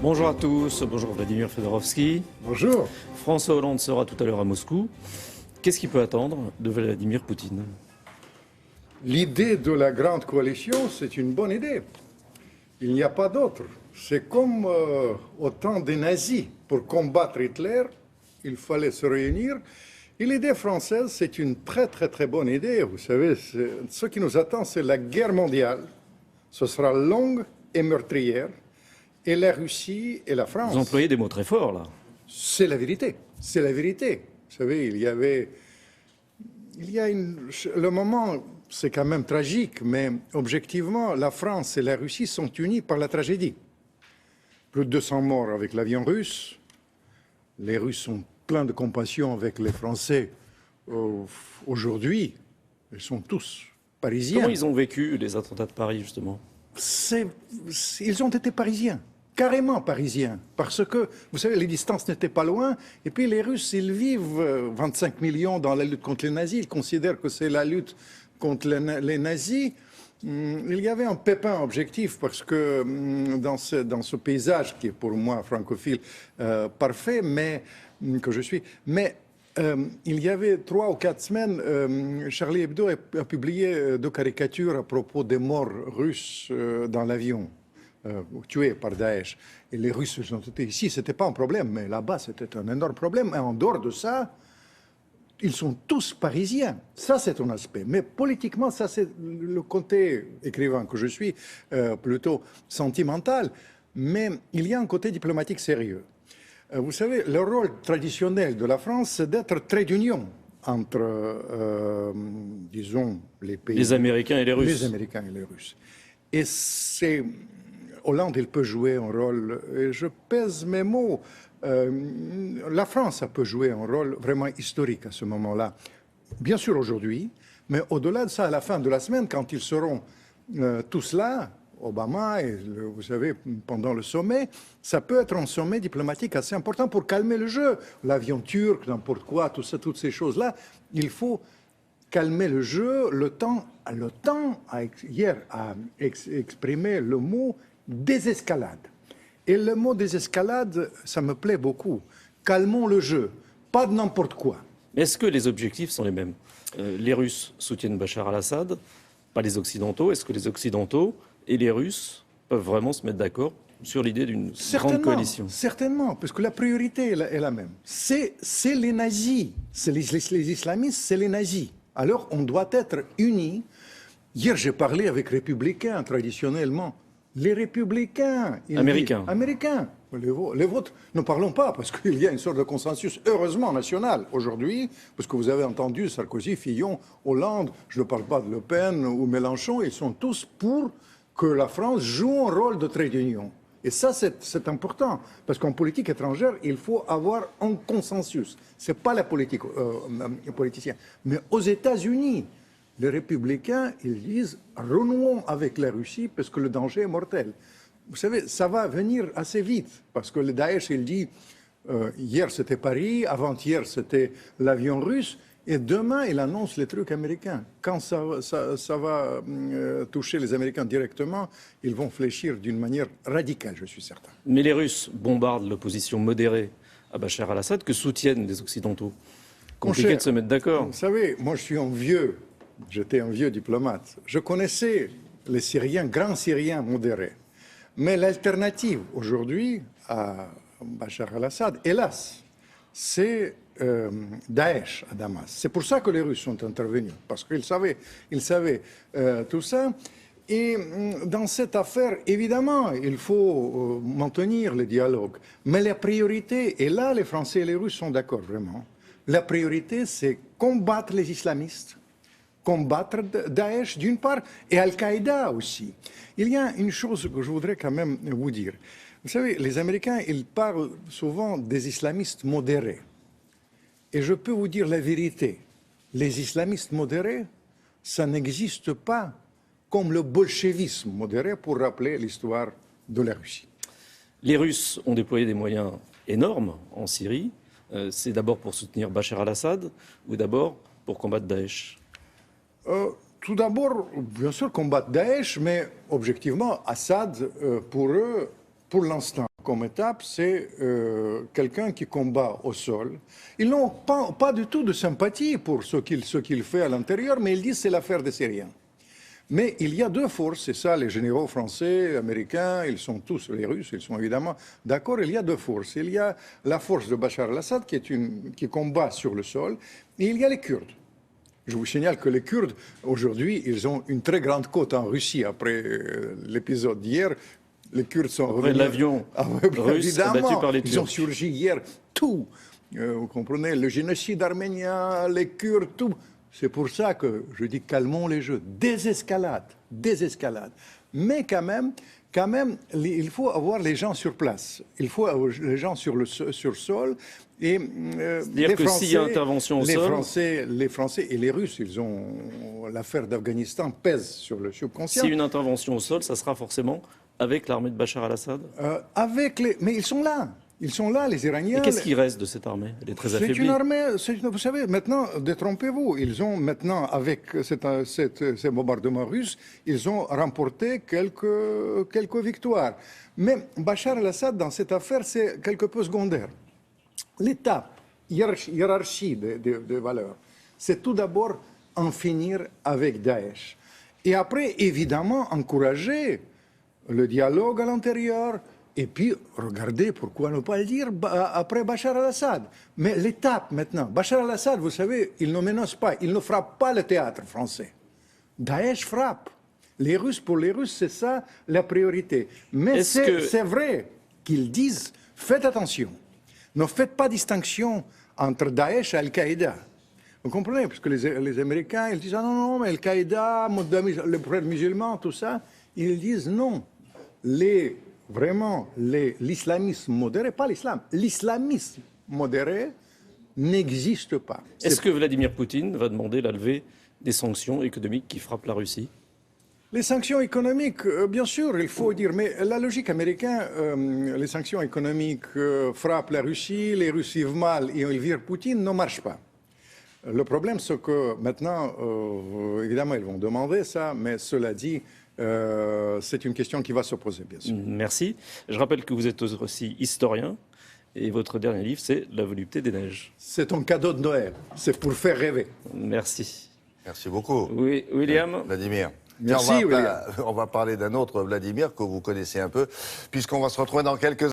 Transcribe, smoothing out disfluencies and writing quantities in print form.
Bonjour à tous, bonjour Vladimir Fedorovski. Bonjour. François Hollande sera tout à l'heure à Moscou. Qu'est-ce qu'il peut attendre de Vladimir Poutine? L'idée de la grande coalition, c'est une bonne idée. Il n'y a pas d'autre. C'est comme au temps des nazis. Pour combattre Hitler, il fallait se réunir. Et l'idée française, c'est une très bonne idée. Vous savez, ce qui nous attend, c'est la guerre mondiale. Ce sera longue et meurtrière. Et la Russie et la France... Vous employez des mots très forts, là. C'est la vérité. C'est la vérité. Vous savez, le moment, c'est quand même tragique, mais objectivement, la France et la Russie sont unies par la tragédie. Plus de 200 morts avec l'avion russe. Les Russes sont pleins de compassion avec les Français aujourd'hui. Ils sont tous parisiens. Comment ils ont vécu les attentats de Paris, justement? Ils ont été parisiens. Carrément parisiens, parce que, vous savez, les distances n'étaient pas loin, et puis les Russes, ils vivent 25 millions dans la lutte contre les nazis, ils considèrent que c'est la lutte contre les nazis. Il y avait un pépin objectif, parce que dans ce paysage, qui est pour moi francophile parfait, mais que je suis, mais il y avait 3 ou 4 semaines, Charlie Hebdo a publié 2 caricatures à propos des morts russes dans l'avion. Tués par Daesh. Et les Russes ont été ici, ce n'était pas un problème, mais là-bas, c'était un énorme problème. Et en dehors de ça, ils sont tous parisiens. Ça, c'est un aspect. Mais politiquement, ça, c'est le côté écrivain que je suis, plutôt sentimental. Mais il y a un côté diplomatique sérieux. Vous savez, le rôle traditionnel de la France, c'est d'être trait d'union entre, disons, les pays... Les Américains et les Russes. Les Américains et les Russes. Et c'est... Hollande, il peut jouer un rôle, et je pèse mes mots, la France peut jouer un rôle vraiment historique à ce moment-là. Bien sûr aujourd'hui, mais au-delà de ça, à la fin de la semaine, quand ils seront tous là, Obama, et vous savez, pendant le sommet, ça peut être un sommet diplomatique assez important pour calmer le jeu. L'avion turc, n'importe quoi, tout ça, toutes ces choses-là, il faut calmer le jeu. Le temps hier a exprimé le mot désescalade. Et le mot désescalade, ça me plaît beaucoup. Calmons le jeu, pas de n'importe quoi. Est-ce que les objectifs sont les mêmes? Les Russes soutiennent Bachar al-Assad, pas les Occidentaux. Est-ce que les Occidentaux et les Russes peuvent vraiment se mettre d'accord sur l'idée d'une grande coalition? Certainement, parce que la priorité est la même. C'est les nazis. Les islamistes, c'est les nazis. Alors, on doit être unis. Hier, j'ai parlé avec républicains, traditionnellement. Les républicains... Américains. Américains. Les vôtres, ne parlons pas, parce qu'il y a une sorte de consensus, heureusement, national, aujourd'hui, parce que vous avez entendu Sarkozy, Fillon, Hollande, je ne parle pas de Le Pen ou Mélenchon, ils sont tous pour que la France joue un rôle de trait d'union. Et ça, c'est important, parce qu'en politique étrangère, il faut avoir un consensus. Ce n'est pas la politique politicien. Mais aux États-Unis, les républicains, ils disent « renouons avec la Russie parce que le danger est mortel ». Vous savez, ça va venir assez vite, parce que le Daesh, il dit hier c'était Paris, avant-hier c'était l'avion russe, et demain il annonce les trucs américains. Quand ça va toucher les Américains directement, ils vont fléchir d'une manière radicale, je suis certain. Mais les Russes bombardent l'opposition modérée à Bachar al-Assad que soutiennent les Occidentaux. Compliqué de se mettre d'accord. Vous savez, moi je suis j'étais un vieux diplomate. Je connaissais les Syriens, grands Syriens modérés. Mais l'alternative aujourd'hui à Bachar al-Assad, hélas, c'est Daesh à Damas. C'est pour ça que les Russes sont intervenus, parce qu'ils savaient tout ça. Et dans cette affaire, évidemment, il faut maintenir le dialogue. Mais la priorité, et là les Français et les Russes sont d'accord vraiment, la priorité c'est combattre les islamistes, combattre Daesh d'une part, et Al-Qaïda aussi. Il y a une chose que je voudrais quand même vous dire. Vous savez, les Américains, ils parlent souvent des islamistes modérés. Et je peux vous dire la vérité. Les islamistes modérés, ça n'existe pas comme le bolchevisme modéré, pour rappeler l'histoire de la Russie. Les Russes ont déployé des moyens énormes en Syrie. C'est d'abord pour soutenir Bachar al-Assad ou d'abord pour combattre Daesh? Tout d'abord, bien sûr, combattre Daesh, mais objectivement, Assad, pour eux, pour l'instant, comme étape, c'est quelqu'un qui combat au sol. Ils n'ont pas du tout de sympathie pour ce qu'il fait à l'intérieur, mais ils disent que c'est l'affaire des Syriens. Mais il y a deux forces, c'est ça, les généraux français, américains, ils sont tous, les Russes, ils sont évidemment d'accord, il y a deux forces. Il y a la force de Bachar al-Assad qui combat sur le sol, et il y a les Kurdes. Je vous signale que les Kurdes, aujourd'hui, ils ont une très grande cote en Russie après l'épisode d'hier. Les Kurdes sont Après revenus. l'avion russe abattu par les Turcs. Ils ont surgi hier, tout. Vous comprenez, le génocide arménien, les Kurdes, tout. C'est pour ça que je dis calmons les jeux. Désescalade. Mais quand même, il faut avoir les gens sur place. Il faut avoir les gens sur le sol. Et c'est-à-dire que s'il y a intervention au sol... Les Français et les Russes, ils ont l'affaire d'Afghanistan pèse sur le subconscient. Si une intervention au sol, ça sera forcément avec l'armée de Bachar al-Assad. Mais ils sont là. Ils sont là, les Iraniens. Et qu'est-ce qui reste de cette armée? Elle est très affaiblie. C'est une armée, vous savez, maintenant, détrompez-vous, ils ont maintenant, avec ces bombardements russes, ils ont remporté quelques victoires. Mais Bachar al-Assad, dans cette affaire, c'est quelque peu secondaire. L'étape, hiérarchie de valeurs, c'est tout d'abord en finir avec Daesh. Et après, évidemment, encourager le dialogue à l'intérieur. Et puis, regardez, pourquoi ne pas le dire, après Bachar al-Assad. Mais l'étape maintenant, Bachar al-Assad, vous savez, il ne menace pas, il ne frappe pas le théâtre français. Daesh frappe. Pour les Russes, c'est ça la priorité. Mais c'est vrai qu'ils disent, faites attention, ne faites pas distinction entre Daesh et Al-Qaïda. Vous comprenez? Parce que les Américains, ils disent, ah non, mais Al-Qaïda, les frères musulmans, tout ça, ils disent non. Vraiment, l'islamisme modéré, pas l'islam, l'islamisme modéré n'existe pas. Est-ce que Vladimir Poutine va demander la levée des sanctions économiques qui frappent la Russie? Les sanctions économiques, bien sûr, il faut dire, mais la logique américaine, les sanctions économiques frappent la Russie, les Russes vivent mal et ils virent Poutine, ne marche pas. Le problème, c'est que maintenant, évidemment, ils vont demander ça, mais cela dit, c'est une question qui va se poser, bien sûr. Merci. Je rappelle que vous êtes aussi historien et votre dernier livre, c'est La volupté des neiges. C'est un cadeau de Noël. C'est pour faire rêver. Merci. Merci beaucoup. Oui, William. Vladimir. Merci, William. On va parler d'un autre Vladimir que vous connaissez un peu, puisqu'on va se retrouver dans quelques